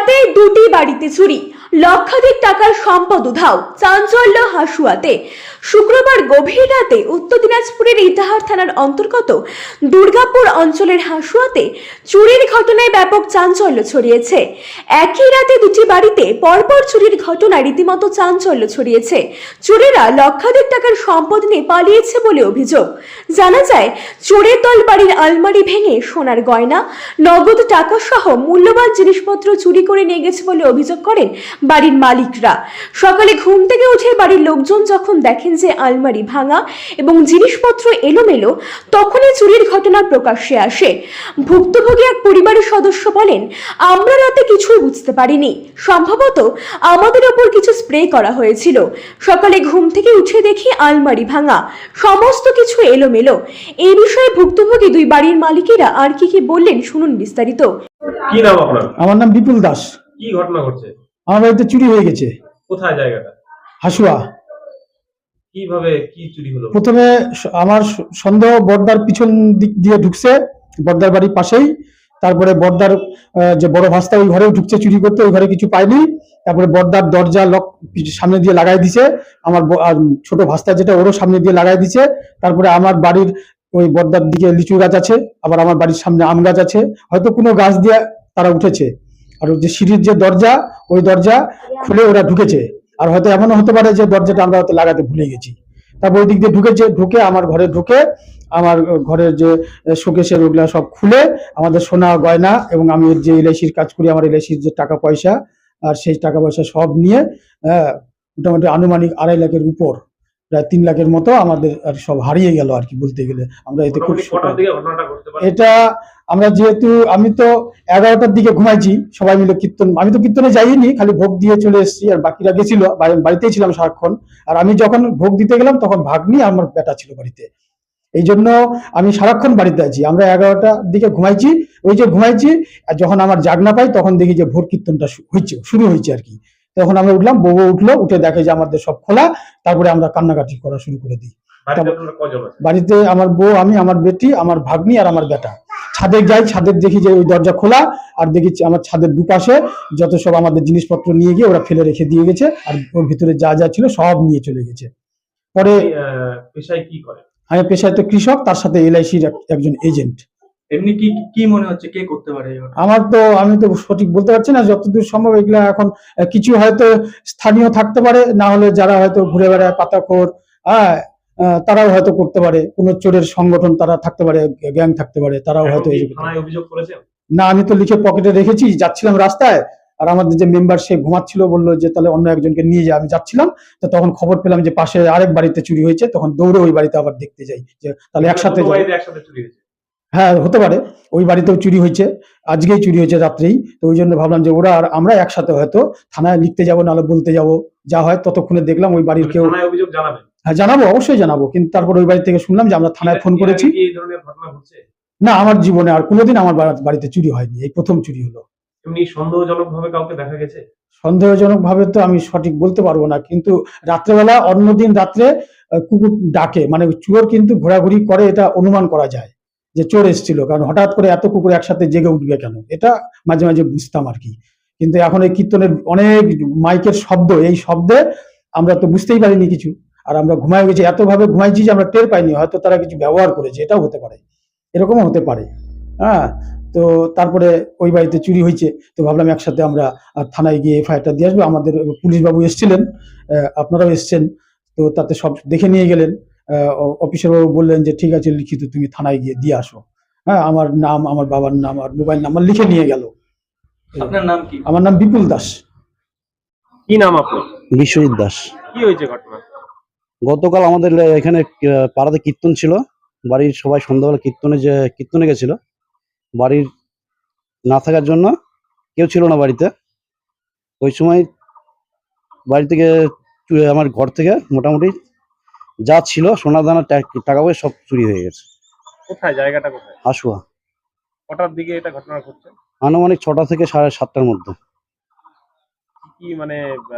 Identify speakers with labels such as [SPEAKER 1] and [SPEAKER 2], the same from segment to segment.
[SPEAKER 1] রাতে দুটি বাড়িতে চুরি, লক্ষাধিক টাকার সম্পদ উধাও, চাঞ্চল্য হাসুয়াতে। শুক্রবার গভীর রাতে উত্তর দিনাজপুরের ইটাহার থানার অন্তর্গত দুর্গাপুর অঞ্চলের হাসুয়াতে চুরির ঘটনায় ব্যাপক চাঞ্চল্য ছড়িয়েছে। একই রাতে দুটি বাড়িতে পরপর চুরির ঘটনায় রীতিমতো চাঞ্চল্য ছড়িয়েছে। চোরেরা লক্ষাধিক টাকার সম্পদ নিয়ে পালিয়েছে বলে অভিযোগ। জানা যায়, চোরের দল বাড়ির আলমারি ভেঙে সোনার গয়না, নগদ টাকা সহ মূল্যবান জিনিসপত্র চুরি করে নিয়ে গেছে বলে অভিযোগ করেন বাড়ির মালিকরা। সকালে ঘুম থেকে উঠে বাড়ির লোকজন যখন দেখেন যে আলমারি ভাঙা এবং জিনিসপত্র এলোমেলো, তখনই চুরির ঘটনা প্রকাশ্যে আসে। ভুক্তভোগী এক পরিবারের সদস্য বলেন, আমরা রাতে কিছুই বুঝতে পারিনি, সম্ভবত আমাদের ওপর কিছু স্প্রে করা হয়েছিল। সকালে ঘুম থেকে উঠে দেখি আলমারি ভাঙা, সমস্ত কিছু এলোমেলো। এই বিষয়ে ভুক্তভোগী দুই বাড়ির মালিকেরা আর কি বললেন শুনুন বিস্তারিত।
[SPEAKER 2] কি নাম আপনার?
[SPEAKER 3] আমার নাম বিপুল দাস।
[SPEAKER 2] কি ঘটনা ঘটছে?
[SPEAKER 3] আমার বাড়িতে চুরি হয়ে গেছে।
[SPEAKER 2] কোথায় জায়গাটা?
[SPEAKER 3] হাসুয়া।
[SPEAKER 2] কিভাবে কি চুরি হলো?
[SPEAKER 3] প্রথমে আমার সন্দেহ বর্দার পিছন দিক দিয়ে ঢুকছে, বর্দার বাড়ির পাশেই। তারপরে বর্দার যে বড় ভাস্তা ওই ঘরেও ঢুকছে চুরি করতে, ওই ঘরে কিছু পাইনি। তারপরে বর্দার দরজা লক সামনে দিয়ে লাগাই দিছে, আমার ছোট ভাস্তা যেটা ওরও সামনে দিয়ে লাগাই দিছে। তারপরে আমার বাড়ির ওই বর্দার দিকে লিচু গাছ আছে, আবার আমার বাড়ির সামনে আম গাছ আছে, হয়তো কোনো গাছ দিয়ে তারা উঠেছে। আর যে সিঁড়ির যে দরজা, ওই দরজা খুলে ওরা ঢুকেছে। আর হয়তো এমনও হতে পারে যে দরজাটা আমরা হয়তো লাগাতে ভুলে গেছি। তারপর ওই দিক দিয়ে ঢুকে আমার ঘরে ঢুকে আমার ঘরের যে শোকেসের ওগুলা সব খুলে আমাদের সোনা গয়না এবং আমি যে এলআইসির কাজ করি, আমার এলআইসির যে টাকা পয়সা আর সেই টাকা পয়সা সব নিয়ে মোটামুটি আনুমানিক 2.5 লাখের উপর, প্রায় 3 লাখের মতো আমাদের আর সব হারিয়ে গেল আর কি বলতে গেলে। আমরা এতে খুব এটা আমরা যেহেতু আমি তো 11টার দিকে ঘুমাইছি, সবাই মিলে কীর্তন, আমি তো কীর্তনে যাইনি, খালি ভোগ দিয়ে চলে এসেছি, আর বাকিরা গেছিল, বাড়িতেই ছিলাম সারাক্ষণ। আর আমি যখন ভোগ দিতে গেলাম তখন ভাগ্নি আর আমার বেটা ছিল বাড়িতে, এই জন্য আমি সারাক্ষণ বাড়িতে আছি। আমরা 11টার দিকে ঘুমাইছি, ওই যে ঘুমাইছি, আর যখন আমার জাগনা পাই তখন দেখি যে ভোর কীর্তনটা শুরু হয়েছে আর কি। তখন আমরা উঠলাম, বউ উঠলো, উঠে দেখে যে আমাদের সব খোলা। তারপরে আমরা কান্নাকাটি করা শুরু করে দিই। বাড়িতে আমার বউ, আমি, আমার বেটি, আমার ভাগ্নি আর আমার বেটা। ছাদে যাই, ছাদে দেখি যে ওই দরজা খোলা, আর দেখি আমার ছাদের দুপাশে যত সব আমাদের জিনিসপত্র নিয়ে গিয়ে ওরা ফেলে রেখে দিয়ে গেছে, আর ওর ভিতরে যা যা ছিল সব নিয়ে চলে গেছে। পরে
[SPEAKER 2] পেশায় কি করে?
[SPEAKER 3] আমি পেশায় তো কৃষক, তার সাথে এলআইসির একজন এজেন্ট।
[SPEAKER 2] এমনি কি কি মনে হচ্ছে কে করতে পারে?
[SPEAKER 3] আমি তো সঠিক বলতে পারছি না, যতদূর সম্ভব এগুলা এখন কিছু হয়তো স্থানীয় থাকতে পারে, না হলে যারা হয়তো ঘুরে বেড়ায় পাতাখোর, তারাও হয়তো করতে পারে, কোন চোরের সংগঠন তারা থাকতে পারে, গ্যাং থাকতে পারে, তারাও হয়তো।
[SPEAKER 2] অভিযোগ করেছেন?
[SPEAKER 3] না, আমি তো লিখে পকেটে রেখেছি, যাচ্ছিলাম রাস্তায়, আর আমাদের যে মেম্বার সে ঘুমাচ্ছিল, বললো যে তাহলে অন্য একজনকে নিয়ে যায়। আমি যাচ্ছিলাম, তো তখন খবর পেলাম যে পাশে আরেক বাড়িতে চুরি হয়েছে, তখন দৌড়ে ওই বাড়িতে আবার দেখতে যাই যে তাহলে একসাথে
[SPEAKER 2] চুরি হয়েছে।
[SPEAKER 3] হ্যাঁ, হতে পারে ওই বাড়িতেও চুরি হয়েছে, আজকেই চুরি হয়েছে রাত্রেই। তো ওই জন্য ভাবলাম যে ওরা আর আমরা একসাথে হয়তো থানায় লিখতে যাবো, নাহলে বলতে যাবো, যা হয়। ততক্ষণে দেখলাম ওই বাড়ির কেউ।
[SPEAKER 2] অভিযোগ জানাবেন?
[SPEAKER 3] হ্যাঁ, জানাবো, অবশ্যই জানাবো। কিন্তু তারপর ওই বাড়ি থেকে শুনলাম যে আমরা থানায় ফোন করেছি।
[SPEAKER 2] এই ধরনের ঘটনা ঘটছে?
[SPEAKER 3] না, আমার জীবনে আর কোনোদিন আমার বাড়িতে চুরি হয়নি, এই প্রথম চুরি হলো।
[SPEAKER 2] এমনি সন্দেহজনক ভাবে কাউকে দেখা গেছে?
[SPEAKER 3] সন্দেহজনক ভাবে তো আমি সঠিক বলতে পারবো না, কিন্তু রাত্রেবেলা, অন্যদিন রাত্রে কুকুর ডাকে, মানে চোর কিন্তু ঘোরাঘুরি করে, এটা অনুমান করা যায় যে চোর এসেছিল। কারণ হঠাৎ করে এত কুকুর একসাথে জেগে উঠবে কেন, এটা মাঝে মাঝে বুঝতাম আর কি। কিন্তু এখন এই কীর্তনের অনেক মাইকের শব্দ, এই শব্দে আমরা তো বুঝতেই পারিনি কিছু, আর আমরা ঘুমাই গেছি, এতভাবে ঘুমাইছি যে আমরা টের পাইনি। হয়তো তারা কিছু ব্যবহার করেছে, এটাও হতে পারে, এরকমও হতে পারে। হ্যাঁ, তো তারপরে ওই বাড়িতে চুরি হয়েছে, তো ভাবলাম একসাথে আমরা থানায় গিয়ে এফআইআরটা দিয়ে আসবো। আমাদের পুলিশ বাবু এসেছিলেন, আপনারাও এসছেন, তো তাতে সব দেখে নিয়ে গেলেন। অফিসার বাবু বললেন যে ঠিক আছে, লিখিত তুমি থানায় গিয়ে দিয়ে আসো। হ্যাঁ, আমার নাম, আমার বাবার নাম আর মোবাইল নাম্বার লিখে নিয়ে গেল।
[SPEAKER 2] আপনার নাম কি?
[SPEAKER 3] আমার নাম বিপুল দাস।
[SPEAKER 2] কি নাম আপনার?
[SPEAKER 4] বিশ্বজিৎ দাস।
[SPEAKER 2] কি হয়েছে ঘটনা?
[SPEAKER 4] গতকাল আমাদের এখানে পাড়াতে কীর্তন ছিল, বাড়ির সবাই সন্ধ্যাবেলা কীর্তনে গেছিল। বাড়ির না থাকার জন্য কেউ ছিল না বাড়িতে। ওই সময় বাড়ি থেকে আমার ঘর থেকে মোটামুটি যা ছিল সোনা দানা টাকা পয়সা সব চুরি হয়ে গেছে।
[SPEAKER 2] কোথায় জায়গাটা? কোথায়?
[SPEAKER 4] হাসুয়া।
[SPEAKER 2] কটার দিকে এটা ঘটনা ঘটছে?
[SPEAKER 4] আনুমানিক 6টা থেকে 7:30টার মধ্যে।
[SPEAKER 2] কি মানে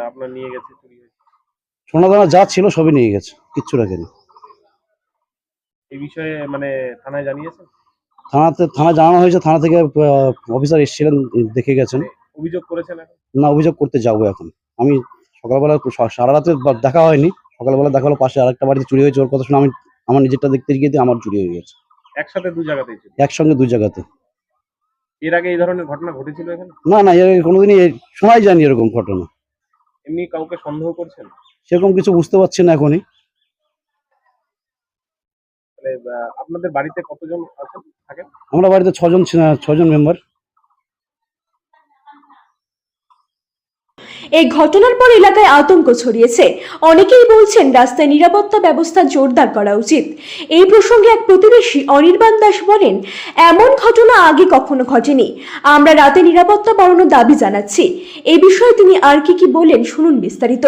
[SPEAKER 2] আপনার নিয়ে গেছে, চুরি হয়েছে?
[SPEAKER 4] সোনা দানা যা ছিল সবই নিয়ে গেছে, কিচ্ছু রাখেনি।
[SPEAKER 2] এই বিষয়ে মানে থানায় জানিয়েছেন?
[SPEAKER 4] থানা জানানো হয়েছে, থানা থেকে অফিসার এসেছিলেন, দেখে গেছেন।
[SPEAKER 2] অভিযোগ করেছেন এখন?
[SPEAKER 4] না, অভিযোগ করতে যাবো এখন। আমি সকালবেলা সারা রাতে দেখা হয়নি, সকালবেলা দেখা হলো পাশে আরেকটা বাড়িতে চুরি হয়েছে, ওর কথা শুনে আমি আমার নিজেরটা দেখতে গিয়ে আমার চুরি হয়ে গেছে
[SPEAKER 2] একসাথে দু জায়গাতেই ছিল?
[SPEAKER 4] একসঙ্গে 2 জায়গাতে।
[SPEAKER 2] এর আগে এই ধরনের ঘটনা ঘটেছিল এখানে?
[SPEAKER 4] না না, এর কোনোদিনই শোনাই যায়নি এরকম ঘটনা।
[SPEAKER 2] এমনি কাউকে সন্দেহ করছেন?
[SPEAKER 4] সেরকম কিছু বুঝতে পারছি না এখনই।
[SPEAKER 2] মানে আপনাদের বাড়িতে কতজন আছেন থাকেন?
[SPEAKER 4] আমরা বাড়িতে 6জন মেম্বার।
[SPEAKER 1] এই ঘটনার পর এলাকায় আতঙ্ক ছড়িয়েছে। অনেকেই বলছেন রাস্তায় নিরাপত্তা ব্যবস্থা জোরদার করা উচিত। এই প্রসঙ্গে এক প্রতিবেশী অনির্বাণ দাস বলেন, এমন ঘটনা আগে কখনো ঘটেনি। আমরা রাতে নিরাপত্তা বাড়ানোর দাবি জানাচ্ছি। এই বিষয়ে তিনি আর কি বলেন শুনুন বিস্তারিত।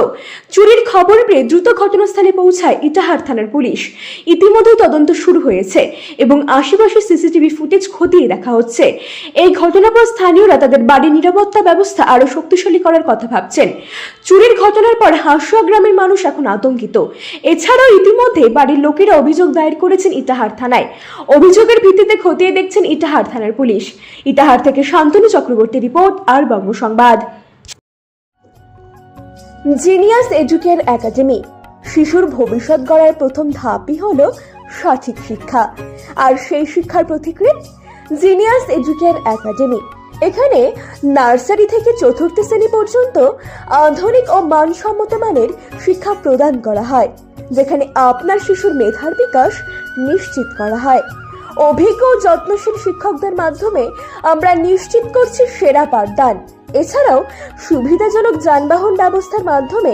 [SPEAKER 1] চুরির খবর পেয়ে দ্রুত ঘটনাস্থলে পৌঁছায় ইটাহার থানার পুলিশ। ইতিমধ্যে তদন্ত শুরু হয়েছে এবং আশেপাশে সিসিটিভি ফুটেজ খতিয়ে দেখা হচ্ছে। এই ঘটনার পর স্থানীয়রা তাদের বাড়ির নিরাপত্তা ব্যবস্থা আরো শক্তিশালী করার কথা ভাবছেন। চুরির ঘটনার পর হাসুয়া গ্রামের মানুষ এখন আতঙ্কিত। এছাড়াও ইতিমধ্যে বাড়ির লোকেরা অভিযোগ দায়ের করেছেন ইটাহার থানায়। অভিযোগের ভিত্তিতে খতিয়ে দেখছেন ইটাহার থানার পুলিশ। ইটাহার থেকে শান্তনু চক্রবর্তী রিপোর্ট, আর বঙ্গ সংবাদ। Genius educare academy. শিশুর ভবিষ্যৎ গড়ার প্রথম ধাপই হলো সঠিক শিক্ষা, আর সেই শিক্ষার প্রতিক্রিয়া জিনিয়াস এডুকেয়ার একাডেমি। এখানে নার্সারি থেকে 4র্থ শ্রেণী পর্যন্ত আধুনিক ও মানসম্মত মানের শিক্ষা প্রদান করা হয়, যেখানে আপনার শিশুর মেধার বিকাশ নিশ্চিত করা হয়। অভিজ্ঞ ও যত্নশীল শিক্ষকদের মাধ্যমে আমরা নিশ্চিত করছি সেরা পাঠদান। এছাড়াও সুবিধাজনক যানবাহন ব্যবস্থার মাধ্যমে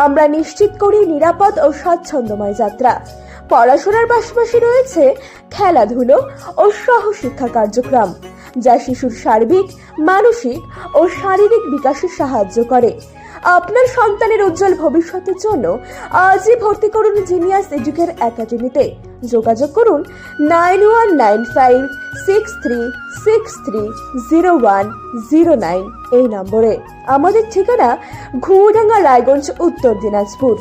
[SPEAKER 1] আমরা নিশ্চিত করি নিরাপদ ও স্বাচ্ছন্দ্যময় যাত্রা। পড়াশোনার পাশাপাশি রয়েছে খেলাধুলো ও সহশিক্ষা কার্যক্রম, যা শিশুর সার্বিক, মানসিক ও শারীরিক বিকাশে সাহায্য করে। আপনার সন্তানের উজ্জ্বল ভবিষ্যতের জন্য আজই ভর্তি করুন জিনিয়াস এডুকেয়ার একাডেমিতে। যোগাযোগ করুন 919563630109 এই নম্বরে। আমাদের ঠিকানা ঘুমডাঙ্গা, রায়গঞ্জ, উত্তর দিনাজপুর।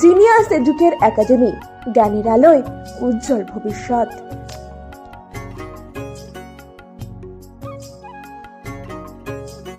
[SPEAKER 1] জিনিয়াস এডুকেয়ার একাডেমি, জ্ঞানের আলোয় উজ্জ্বল ভবিষ্যৎ।